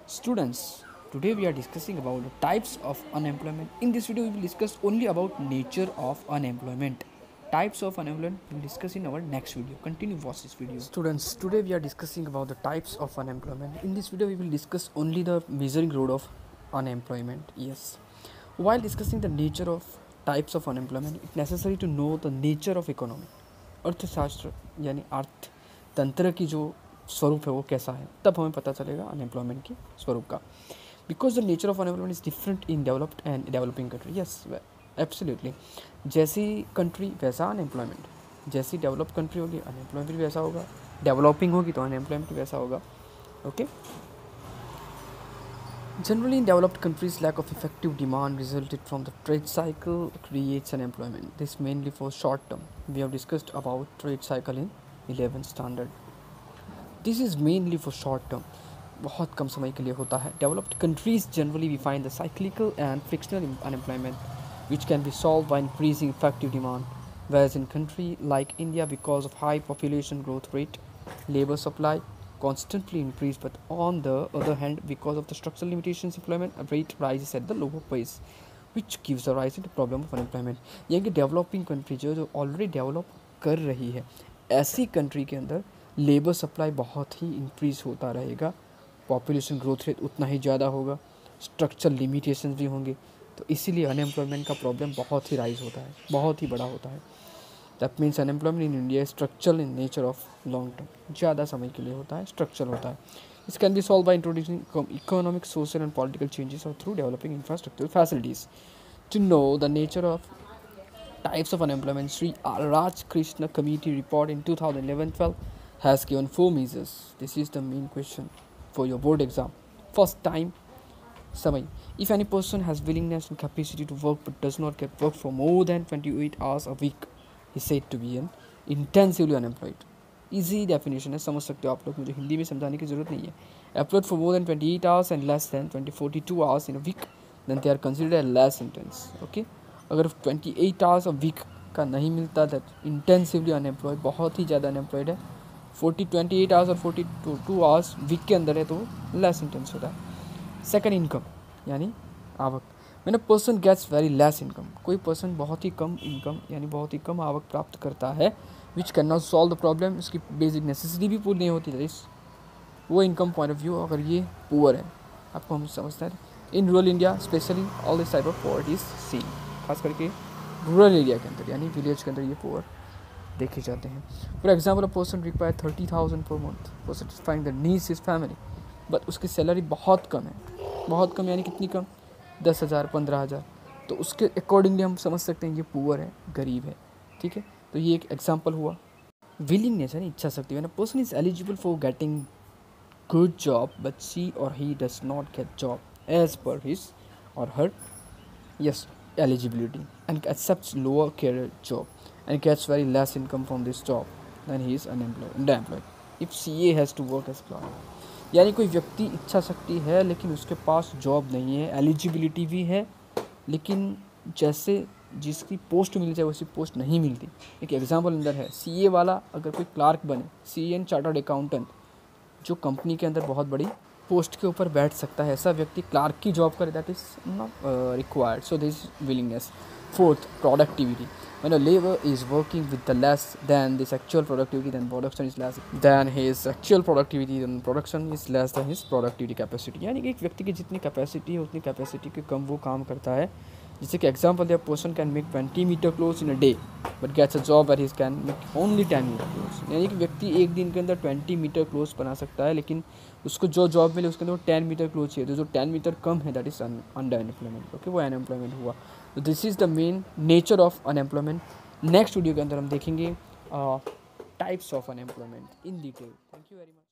Students, today we are discussing about the types of unemployment. In this video, we will discuss only about nature of unemployment. Types of unemployment we will discuss in our next video. Continue watch this video. Students, today we are discussing about the types of unemployment. In this video, we will discuss only the measuring rod of unemployment. Yes. While discussing the nature of types of unemployment, it's necessary to know the nature of economy. अर्थशास्त्र यानी अर्थतंत्र की जो स्वरूप है वो कैसा है, तब हमें पता चलेगा अनएम्प्लॉयमेंट की स्वरूप का. Because the nature of unemployment is different in developed and developing country. Yes, absolutely. जैसी कंट्री वैसा अनएम्प्लॉयमेंट. जैसी डेवलप कंट्री होगी अनएम्प्लॉयमेंट भी वैसा होगा. डेवलपिंग होगी तो अनएम्प्लॉयमेंट भी वैसा होगा. Okay. Generally, in developed countries, lack of effective demand resulted from the trade cycle creates unemployment. This mainly for short term. We have discussed about trade cycle in 11th standard. This is mainly for short term. बहुत कम समय के लिए होता है. Developed countries generally we find the cyclical and frictional unemployment, which can be solved by increasing effective demand. Whereas in country like India, because of high population growth rate, labor supply constantly increase, but on the other hand, because of the structural limitations, employment rate rises at the lower pace, which gives a rise in the problem of unemployment. यानी कि developing country जो already develop कर रही है, ऐसी country के अंदर labour supply बहुत ही इंक्रीज होता रहेगा, पॉपुलेशन ग्रोथ रेट उतना ही ज़्यादा होगा, स्ट्रक्चरल लिमिटेशंस भी होंगे, तो इसीलिए अनएम्प्लॉयमेंट का प्रॉब्लम बहुत ही राइज होता है, बहुत ही बड़ा होता है. That means unemployment in India structural in nature of long term, ज़्यादा समय के लिए होता है, स्ट्रक्चरल होता है. This can be solve by introducing economic, social and political changes और through developing infrastructure facilities. To know the nature of types of unemployment, Sri Raj Krishna Committee report in 2011-12 has given 4 measures. This is the main question for your board exam. First, time. Samay. If any person has willingness and capacity to work but does not get work for more than 28 hours a week, he is said to be an intensively unemployed. Easy definition है, समझ सकते हो आप लोग, मुझे हिंदी में समझाने की ज़रूरत नहीं है. Employed for more than 28 hours and less than 42 hours in a week, then they are considered less intense. Okay. अगर 28 आवर्स अ वीक का नहीं मिलता दैट इंटेंसिवली अनएम्प्लॉयड, बहुत ही ज़्यादा अनएम्प्लॉयड है. 28 आवर्स और 42 आवर्स वीक के अंदर है तो लेस इंटेंस होता है. सेकंड, इनकम यानी आवक. When a person gets very less income, कोई पर्सन बहुत ही कम इनकम यानी बहुत ही कम आवक प्राप्त करता है, which can not solve the problem, उसकी बेसिक नेसेसिटी भी पूरी नहीं होती है, वो इनकम पॉइंट ऑफ व्यू अगर ये पुअर है, आपको हम समझते हैं. In rural India specially all this type of poverty is seen. खास करके रूरल एरिया के अंदर यानी विलेज के अंदर ये पुअर देखे जाते हैं. For example, a person require 30,000 per month for satisfying the needs his family, but उसकी सैलरी बहुत कम है. बहुत कम यानी कितनी कम? 10,000, 15,000. तो उसके अकॉर्डिंगली हम समझ सकते हैं ये पुअर है, गरीब है. ठीक है, तो ये एक एग्जाम्पल हुआ. विलिंगनेस यानी इच्छा शक्ति. When a person is eligible for getting good job but she or he does not get job as per his or her eligibility and accepts lower career job and gets very less income from this job, then he is underemployed. If CA has to work as clerk, यानी कोई व्यक्ति इच्छा शक्ति है लेकिन उसके पास job नहीं है, एलिजिबिलिटी भी है लेकिन जैसे जिसकी पोस्ट मिल जाए वैसी पोस्ट नहीं मिलती. एक एग्जाम्पल अंदर है, CA वाला अगर कोई क्लार्क बने, CA एंड चार्टर्ड अकाउंटेंट, जो कंपनी के अंदर बहुत बड़ी पोस्ट के ऊपर बैठ सकता है, ऐसा व्यक्ति क्लार्क की जॉब करे, that is not required. So this willingness. Fourth, productivity. When a labour is working with the less than this actual productivity, then production is less than his actual productivity, then production is less than his productivity capacity. यानी कि एक व्यक्ति की जितनी capacity है उतनी capacity के कम वो काम करता है. जैसे कि एग्जाम्पल दिया, person can make 20 metre cloth in a day but gets a job where he can make only 10 metre cloth. यानी कि व्यक्ति एक दिन के अंदर 20 मीटर क्लोथ बना सकता है लेकिन उसको जो जॉब मिले उसके अंदर 10 मीटर क्लोथ चाहिए, तो जो 10 मीटर कम है that is under unemployment. Okay, वो अनएम्प्लॉयमेंट हुआ. तो this is the main nature of unemployment. Next video के अंदर हम देखेंगे types of unemployment in detail. Thank you very much.